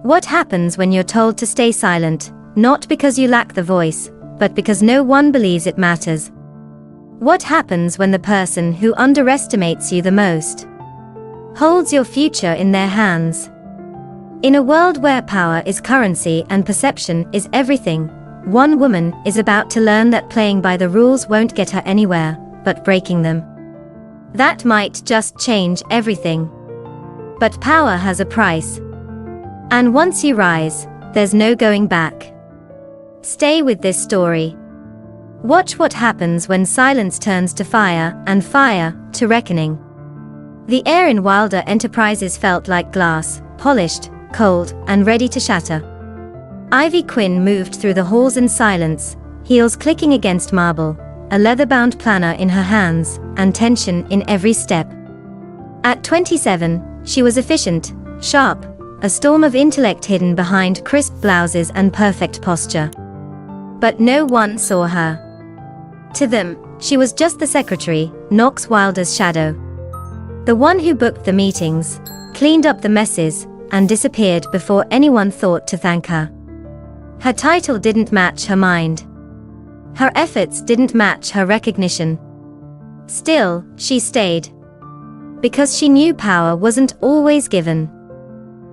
What happens when you're told to stay silent, not because you lack the voice, but because no one believes it matters? What happens when the person who underestimates you the most holds your future in their hands? In a world where power is currency and perception is everything, one woman is about to learn that playing by the rules won't get her anywhere, but breaking them. That might just change everything. But power has a price. And once you rise, there's no going back. Stay with this story. Watch what happens when silence turns to fire, and fire to reckoning. The air in Wilder Enterprises felt like glass, polished, cold, and ready to shatter. Ivy Quinn moved through the halls in silence, heels clicking against marble, a leather-bound planner in her hands, and tension in every step. At 27, she was efficient, sharp, a storm of intellect hidden behind crisp blouses and perfect posture. But no one saw her. To them, she was just the secretary, Knox Wilder's shadow. The one who booked the meetings, cleaned up the messes, and disappeared before anyone thought to thank her. Her title didn't match her mind. Her efforts didn't match her recognition. Still, she stayed. Because she knew power wasn't always given.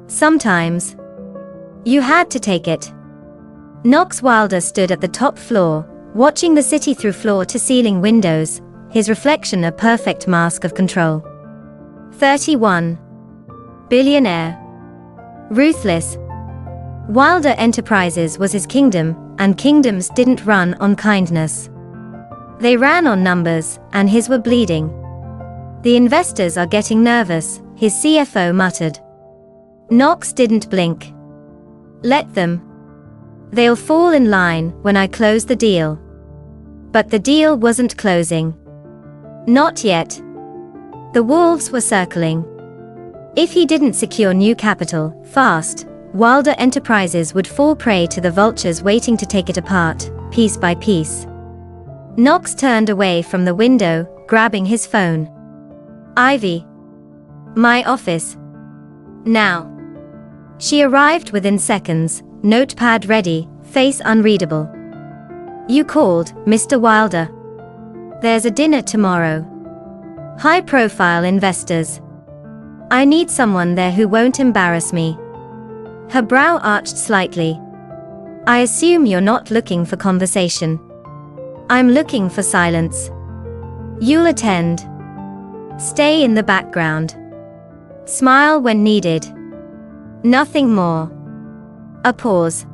Sometimes, you had to take it. Knox Wilder stood at the top floor, watching the city through floor-to-ceiling windows, his reflection a perfect mask of control. 31. Billionaire. Ruthless. Wilder Enterprises was his kingdom, and kingdoms didn't run on kindness. They ran on numbers, and his were bleeding. The investors are getting nervous, his CFO muttered. Knox didn't blink. Let them. They'll fall in line when I close the deal. But the deal wasn't closing. Not yet. The wolves were circling. If he didn't secure new capital, fast, Wilder Enterprises would fall prey to the vultures waiting to take it apart, piece by piece. Knox turned away from the window, grabbing his phone. Ivy. My office. Now. She arrived within seconds, notepad ready, face unreadable. You called, Mr. Wilder. There's a dinner tomorrow. High-profile investors. I need someone there who won't embarrass me. Her brow arched slightly. I assume you're not looking for conversation. I'm looking for silence. You'll attend. Stay in the background. Smile when needed. Nothing more. A pause.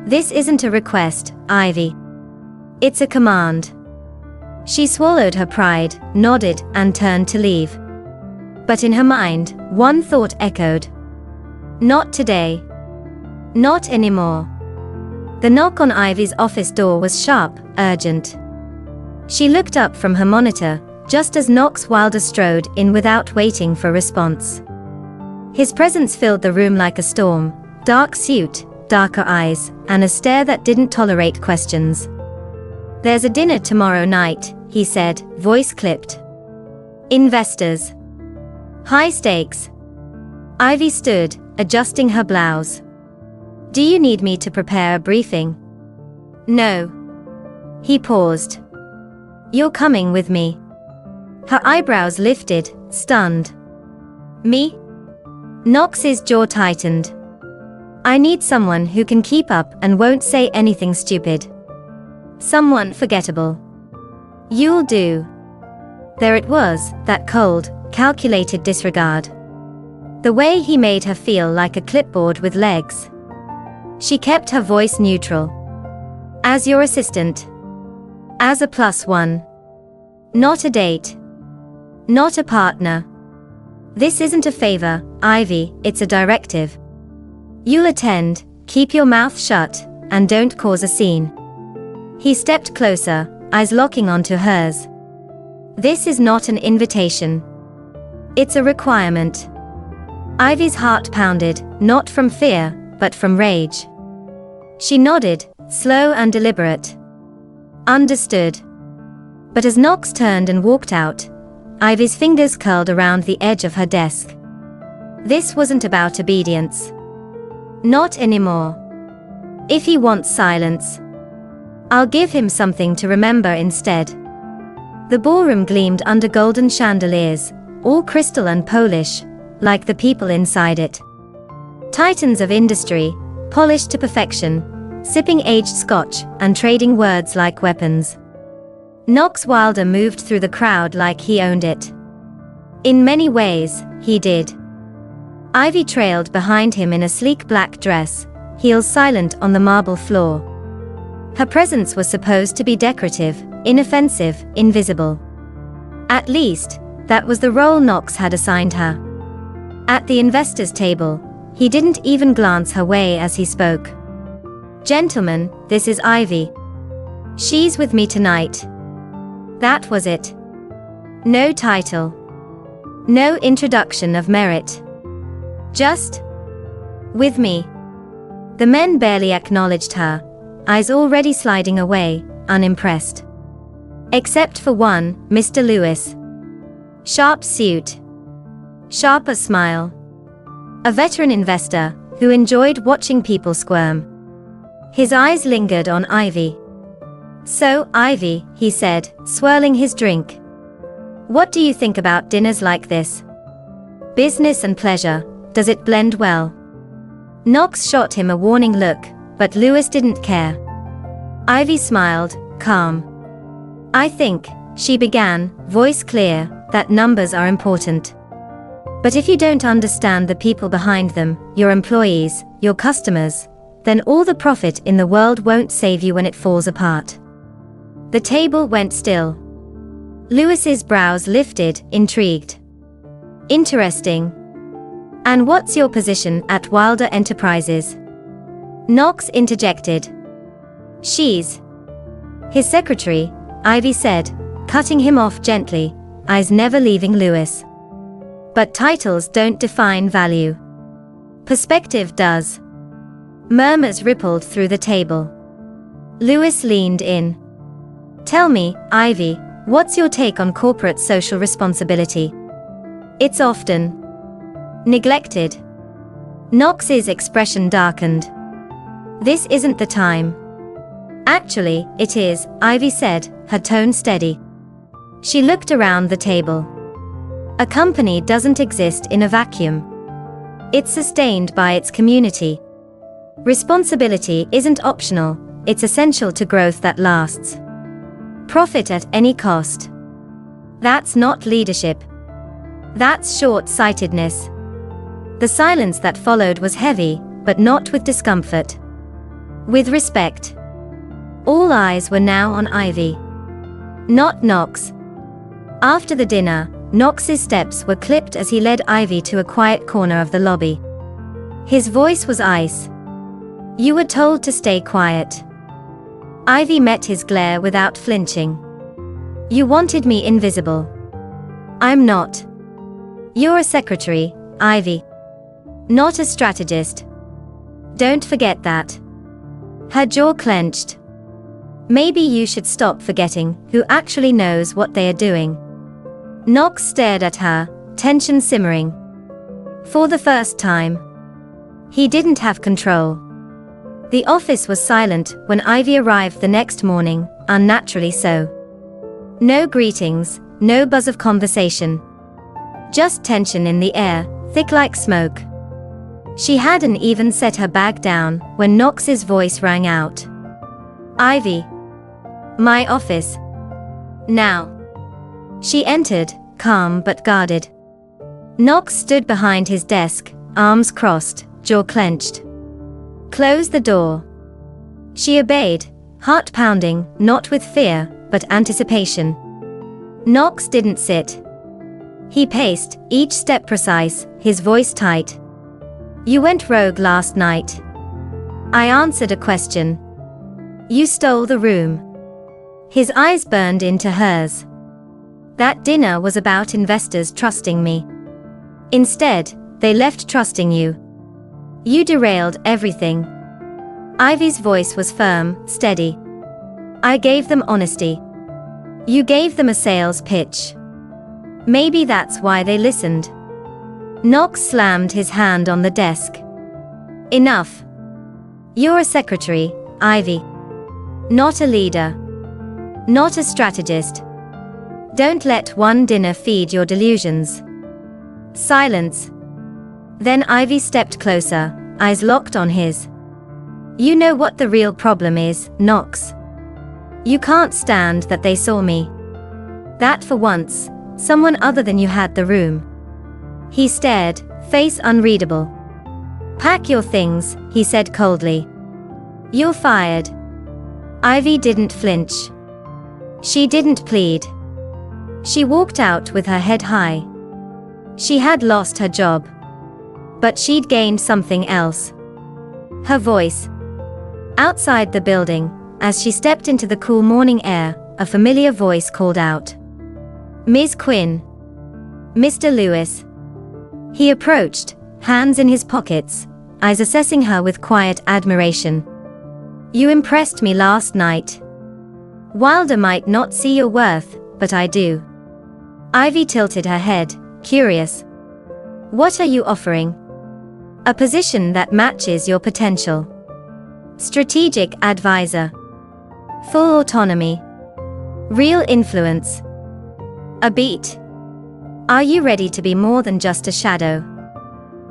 This isn't a request, Ivy. It's a command. She swallowed her pride, nodded, and turned to leave. But in her mind, one thought echoed. Not today. Not anymore. The knock on Ivy's office door was sharp, urgent. She looked up from her monitor, just as Knox Wilder strode in without waiting for response. His presence filled the room like a storm, dark suit, darker eyes, and a stare that didn't tolerate questions. There's a dinner tomorrow night, he said, voice clipped. Investors. High stakes. Ivy stood, adjusting her blouse. Do you need me to prepare a briefing? No. He paused. You're coming with me. Her eyebrows lifted, stunned. Me? Knox's jaw tightened. I need someone who can keep up and won't say anything stupid. Someone forgettable. You'll do. There it was, that cold, calculated disregard. The way he made her feel like a clipboard with legs. She kept her voice neutral. As your assistant. As a +1. Not a date. Not a partner. This isn't a favor, Ivy, it's a directive. You'll attend, keep your mouth shut, and don't cause a scene. He stepped closer, eyes locking onto hers. This is not an invitation. It's a requirement. Ivy's heart pounded, not from fear, but from rage. She nodded, slow and deliberate. Understood. But as Knox turned and walked out, Ivy's fingers curled around the edge of her desk. This wasn't about obedience. Not anymore. If he wants silence, I'll give him something to remember instead. The ballroom gleamed under golden chandeliers, all crystal and Polish, like the people inside it. Titans of industry, polished to perfection, sipping aged scotch and trading words like weapons. Knox Wilder moved through the crowd like he owned it. In many ways, he did. Ivy trailed behind him in a sleek black dress, heels silent on the marble floor. Her presence was supposed to be decorative, inoffensive, invisible. At least, that was the role Knox had assigned her. At the investors' table, he didn't even glance her way as he spoke. "Gentlemen, this is Ivy. She's with me tonight." That was it. No title. No introduction of merit. Just with me. The men barely acknowledged her, eyes already sliding away, unimpressed. Except for one, Mr. Lewis. Sharp suit. Sharper smile. A veteran investor, who enjoyed watching people squirm. His eyes lingered on Ivy. "So, Ivy," he said, swirling his drink. "What do you think about dinners like this? Business and pleasure, does it blend well?" Knox shot him a warning look, but Lewis didn't care. Ivy smiled, calm. "I think," she began, voice clear, "that numbers are important. But if you don't understand the people behind them, your employees, your customers, then all the profit in the world won't save you when it falls apart." The table went still. Lewis's brows lifted, intrigued. "Interesting. And what's your position at Wilder Enterprises?" Knox interjected. "She's his secretary," Ivy said, cutting him off gently, eyes never leaving Lewis. "But titles don't define value. Perspective does." Murmurs rippled through the table. Lewis leaned in. "Tell me, Ivy, what's your take on corporate social responsibility? It's often neglected." Knox's expression darkened. "This isn't the time." "Actually, it is," Ivy said, her tone steady. She looked around the table. "A company doesn't exist in a vacuum. It's sustained by its community. Responsibility isn't optional, it's essential to growth that lasts. Profit at any cost. That's not leadership. That's short-sightedness." The silence that followed was heavy, but not with discomfort. With respect. All eyes were now on Ivy. Not Knox. After the dinner, Knox's steps were clipped as he led Ivy to a quiet corner of the lobby. His voice was ice. "You were told to stay quiet." Ivy met his glare without flinching. "You wanted me invisible." "I'm not. You're a secretary, Ivy. Not a strategist. Don't forget that." Her jaw clenched. "Maybe you should stop forgetting who actually knows what they are doing." Knox stared at her, tension simmering. For the first time, he didn't have control. The office was silent when Ivy arrived the next morning, unnaturally so. No greetings, no buzz of conversation. Just tension in the air, thick like smoke. She hadn't even set her bag down when Knox's voice rang out. "Ivy. My office. Now." She entered, calm but guarded. Knox stood behind his desk, arms crossed, jaw clenched. "Close the door." She obeyed, heart pounding, not with fear, but anticipation. Knox didn't sit. He paced, each step precise, his voice tight. "You went rogue last night." I answered a question. "You stole the room." His eyes burned into hers. "That dinner was about investors trusting me. Instead, they left trusting you. You derailed everything." Ivy's voice was firm, steady. "I gave them honesty. You gave them a sales pitch. Maybe that's why they listened." Knox slammed his hand on the desk. Enough. You're a secretary, Ivy. Not a leader. Not a strategist. Don't let one dinner feed your delusions. Silence. Then Ivy stepped closer, eyes locked on his. You know what the real problem is, Knox. You can't stand that they saw me. That for once, someone other than you had the room. He stared, face unreadable. Pack your things, he said coldly. You're fired. Ivy didn't flinch. She didn't plead. She walked out with her head high. She had lost her job. But she'd gained something else. Her voice. Outside the building, as she stepped into the cool morning air, a familiar voice called out. Ms. Quinn. Mr. Lewis. He approached, hands in his pockets, eyes assessing her with quiet admiration. You impressed me last night. Wilder might not see your worth, but I do. Ivy tilted her head, curious. What are you offering? A position that matches your potential. Strategic advisor. Full autonomy. Real influence. A beat. Are you ready to be more than just a shadow?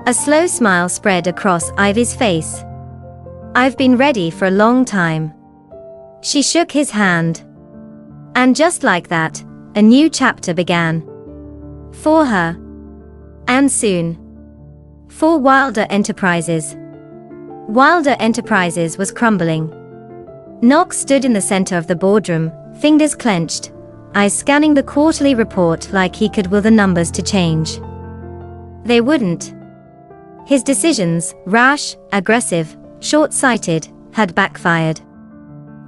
A slow smile spread across Ivy's face. I've been ready for a long time. She shook his hand. And just like that, a new chapter began. For her. And soon. For Wilder Enterprises. Wilder Enterprises was crumbling. Knox stood in the center of the boardroom, fingers clenched, eyes scanning the quarterly report like he could will the numbers to change. They wouldn't. His decisions, rash, aggressive, short-sighted, had backfired.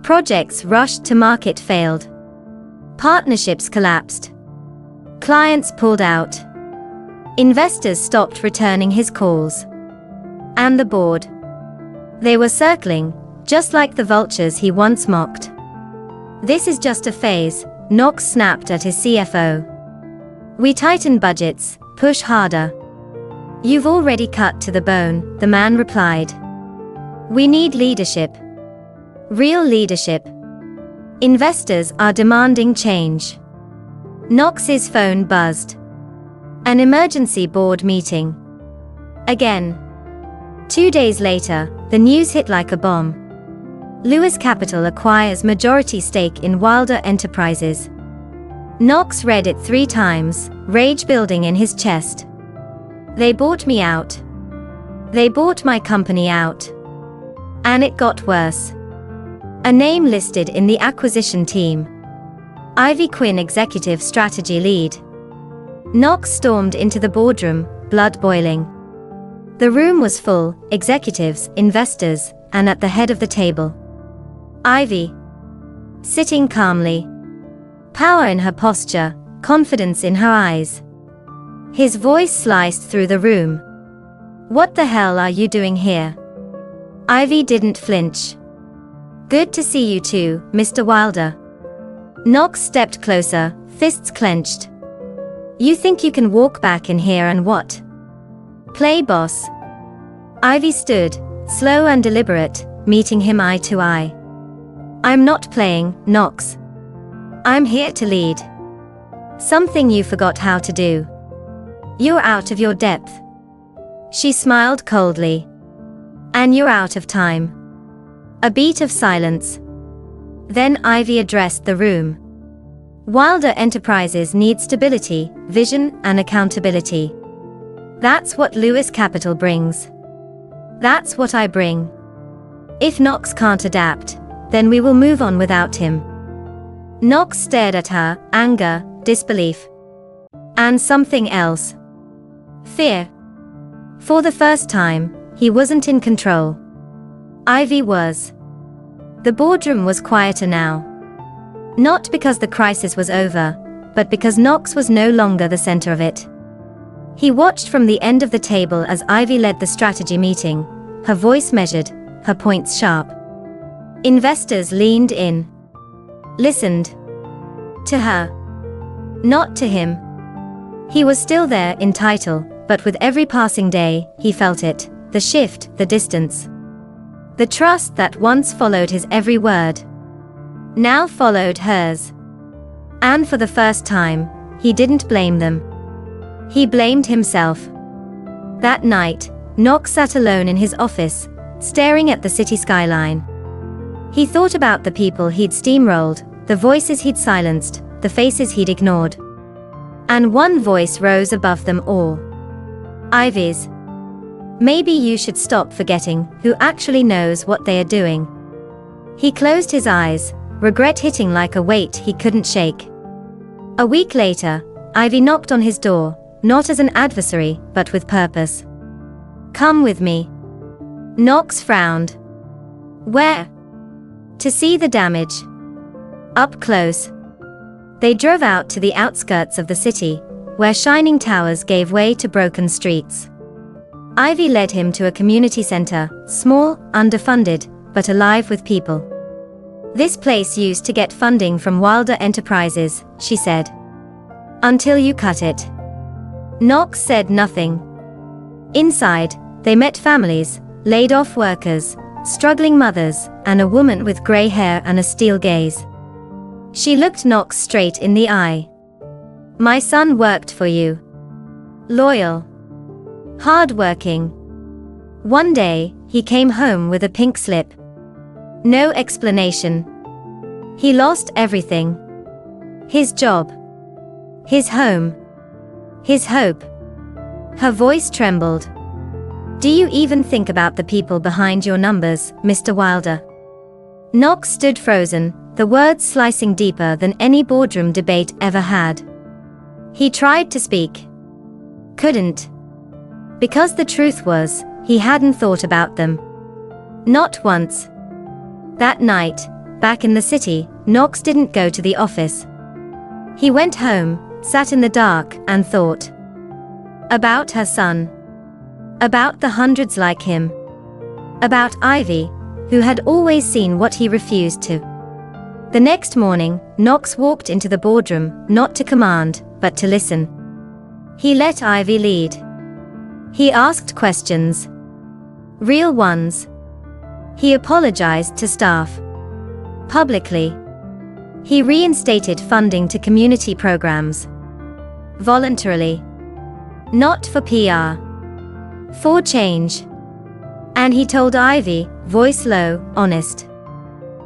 Projects rushed to market failed. Partnerships collapsed. Clients pulled out. Investors stopped returning his calls. And the board. They were circling, just like the vultures he once mocked. This is just a phase, Knox snapped at his CFO. We tighten budgets, push harder. You've already cut to the bone, the man replied. We need leadership. Real leadership. Investors are demanding change. Knox's phone buzzed. An emergency board meeting. Again. 2 days later, the news hit like a bomb. Lewis Capital acquires majority stake in Wilder Enterprises. Knox read it 3 times, rage building in his chest. They bought me out. They bought my company out. And it got worse. A name listed in the acquisition team. Ivy Quinn, Executive Strategy Lead. Knox stormed into the boardroom, blood boiling. The room was full, executives, investors, and at the head of the table. Ivy. Sitting calmly. Power in her posture, confidence in her eyes. His voice sliced through the room. What the hell are you doing here? Ivy didn't flinch. Good to see you too, Mr. Wilder. Knox stepped closer, fists clenched. You think you can walk back in here and what? Play boss. Ivy stood, slow and deliberate, meeting him eye to eye. I'm not playing, Knox. I'm here to lead. Something you forgot how to do. You're out of your depth. She smiled coldly. And you're out of time. A beat of silence. Then Ivy addressed the room. Wilder Enterprises need stability, vision, and accountability. That's what Lewis Capital brings. That's what I bring. If Knox can't adapt, then we will move on without him. Knox stared at her, anger, disbelief. And something else. Fear. For the first time, he wasn't in control. Ivy was. The boardroom was quieter now. Not because the crisis was over, but because Knox was no longer the center of it. He watched from the end of the table as Ivy led the strategy meeting, her voice measured, her points sharp. Investors leaned in. Listened. To her. Not to him. He was still there in title, but with every passing day, he felt it. the shift, the distance. The trust that once followed his every word now followed hers. And for the first time, he didn't blame them. He blamed himself. That night, Knox sat alone in his office, staring at the city skyline. He thought about the people he'd steamrolled, the voices he'd silenced, the faces he'd ignored. And one voice rose above them all. Ivy's. Maybe you should stop forgetting who actually knows what they are doing. He closed his eyes, regret hitting like a weight he couldn't shake. A week later, Ivy knocked on his door, not as an adversary, but with purpose. Come with me. Knox frowned. Where? To see the damage. Up close. They drove out to the outskirts of the city, where shining towers gave way to broken streets. Ivy led him to a community center, small, underfunded, but alive with people. This place used to get funding from Wilder Enterprises, she said. Until you cut it. Knox said nothing. Inside, they met families, laid-off workers, struggling mothers, and a woman with gray hair and a steel gaze. She looked Knox straight in the eye. My son worked for you. Loyal. Hard-working. One day, he came home with a pink slip. No explanation. He lost everything. His job. His home. His hope. Her voice trembled. Do you even think about the people behind your numbers, Mr. Wilder? Knox stood frozen, the words slicing deeper than any boardroom debate ever had. He tried to speak. Couldn't. Because the truth was, he hadn't thought about them. Not once. That night, back in the city, Knox didn't go to the office. He went home, sat in the dark, and thought. About her son. About the hundreds like him. About Ivy, who had always seen what he refused to. The next morning, Knox walked into the boardroom, not to command, but to listen. He let Ivy lead. He asked questions. Real ones. He apologized to staff. Publicly. He reinstated funding to community programs. Voluntarily. Not for PR. For change. And he told Ivy, voice low, honest.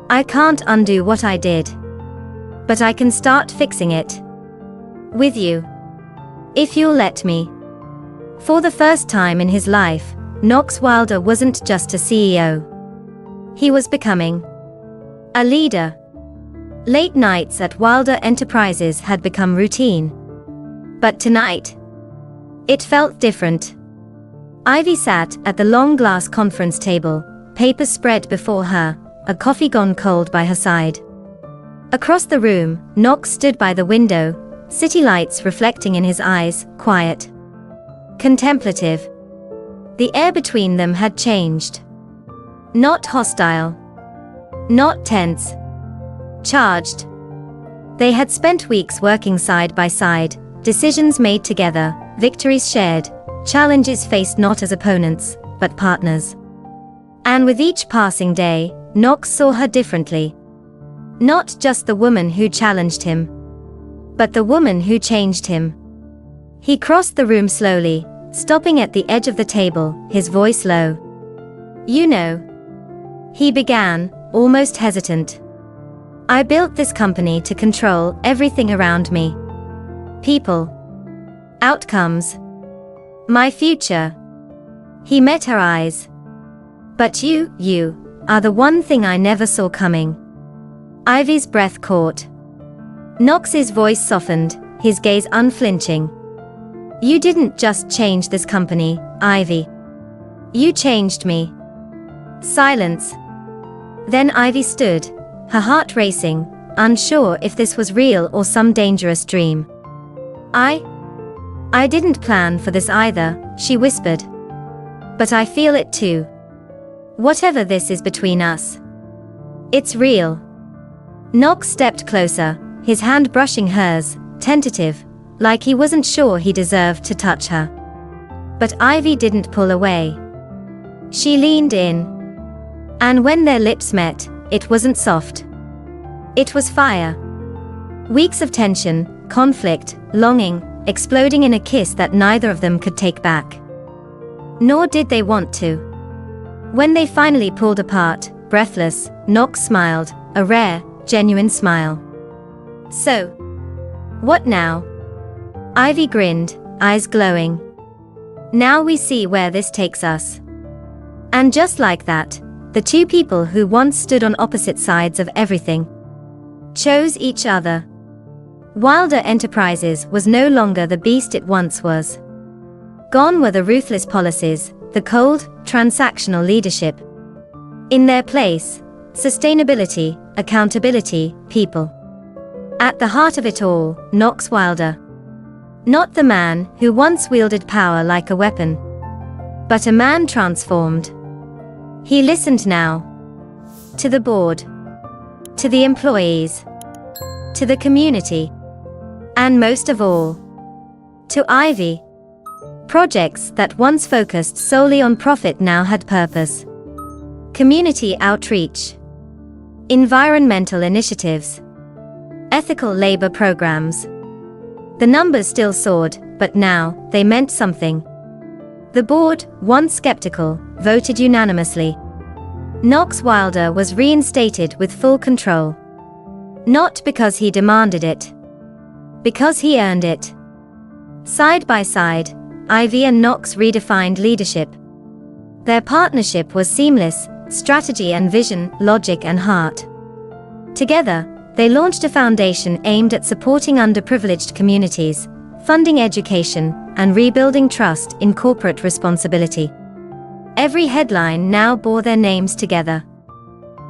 I can't undo what I did. But I can start fixing it. With you. If you'll let me. For the first time in his life, Knox Wilder wasn't just a CEO. He was becoming a leader. Late nights at Wilder Enterprises had become routine. But tonight, it felt different. Ivy sat at the long glass conference table, papers spread before her, a coffee gone cold by her side. Across the room, Knox stood by the window, city lights reflecting in his eyes, quiet. Contemplative. The air between them had changed. Not hostile. Not tense. Charged. They had spent weeks working side by side, decisions made together, victories shared, challenges faced not as opponents, but partners. And with each passing day, Knox saw her differently. Not just the woman who challenged him, but the woman who changed him. He crossed the room slowly, stopping at the edge of the table, his voice low. You know. He began, almost hesitant. I built this company to control everything around me. People. Outcomes. My future. He met her eyes. But you are the one thing I never saw coming. Ivy's breath caught. Knox's voice softened, his gaze unflinching. You didn't just change this company, Ivy. You changed me. Silence. Then Ivy stood, her heart racing, unsure if this was real or some dangerous dream. I didn't plan for this either, she whispered. But I feel it too. Whatever this is between us. It's real. Knox stepped closer, his hand brushing hers, tentative, like he wasn't sure he deserved to touch her. But Ivy didn't pull away. She leaned in. And when their lips met, it wasn't soft. It was fire. Weeks of tension, conflict, longing, exploding in a kiss that neither of them could take back. Nor did they want to. When they finally pulled apart, breathless, Knox smiled, a rare, genuine smile. "So, what now?" Ivy grinned, eyes glowing. "Now we see where this takes us." And just like that, the two people who once stood on opposite sides of everything chose each other. Wilder Enterprises was no longer the beast it once was. Gone were the ruthless policies, the cold, transactional leadership. In their place, sustainability, accountability, people. At the heart of it all, Knox Wilder. Not the man who once wielded power like a weapon, but a man transformed. He listened now. To the board. To the employees. To the community. And most of all, to Ivy. Projects that once focused solely on profit now had purpose. Community outreach. Environmental initiatives. Ethical labor programs. The numbers still soared, but now, they meant something. The board, once skeptical, voted unanimously. Knox Wilder was reinstated with full control. Not because he demanded it. Because he earned it. Side by side, Ivy and Knox redefined leadership. Their partnership was seamless, strategy and vision, logic and heart. Together, they launched a foundation aimed at supporting underprivileged communities, funding education, and rebuilding trust in corporate responsibility. Every headline now bore their names together.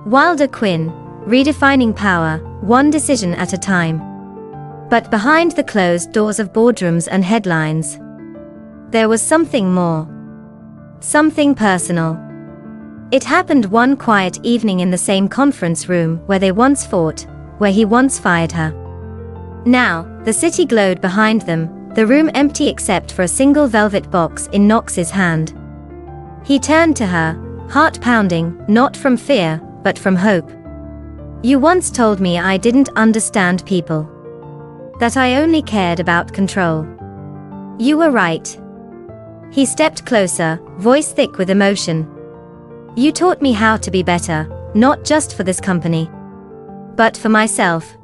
Wilder Quinn, redefining power, one decision at a time. But behind the closed doors of boardrooms and headlines, there was something more. Something personal. It happened one quiet evening in the same conference room where they once fought, where he once fired her. Now, the city glowed behind them, the room empty except for a single velvet box in Knox's hand. He turned to her, heart pounding, not from fear, but from hope. "You once told me I didn't understand people. That I only cared about control. You were right." He stepped closer, voice thick with emotion. "You taught me how to be better, not just for this company, but for myself.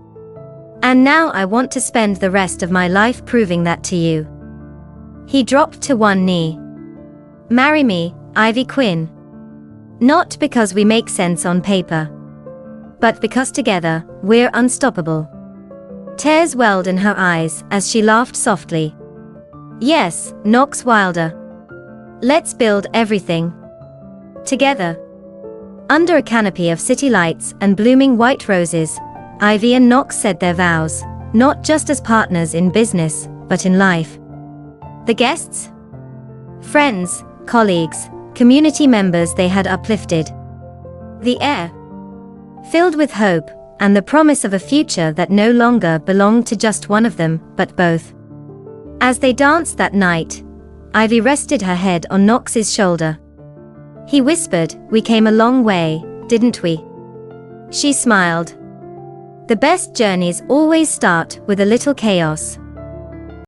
And now I want to spend the rest of my life proving that to you." He dropped to one knee. "Marry me, Ivy Quinn. Not because we make sense on paper, but because together, we're unstoppable." Tears welled in her eyes as she laughed softly. "Yes, Knox Wilder. Let's build everything together." Under a canopy of city lights and blooming white roses, Ivy and Knox said their vows, not just as partners in business, but in life. The guests? Friends, colleagues, community members they had uplifted. The air filled with hope, and the promise of a future that no longer belonged to just one of them, but both. As they danced that night, Ivy rested her head on Knox's shoulder. He whispered, "We came a long way, didn't we?" She smiled. "The best journeys always start with a little chaos."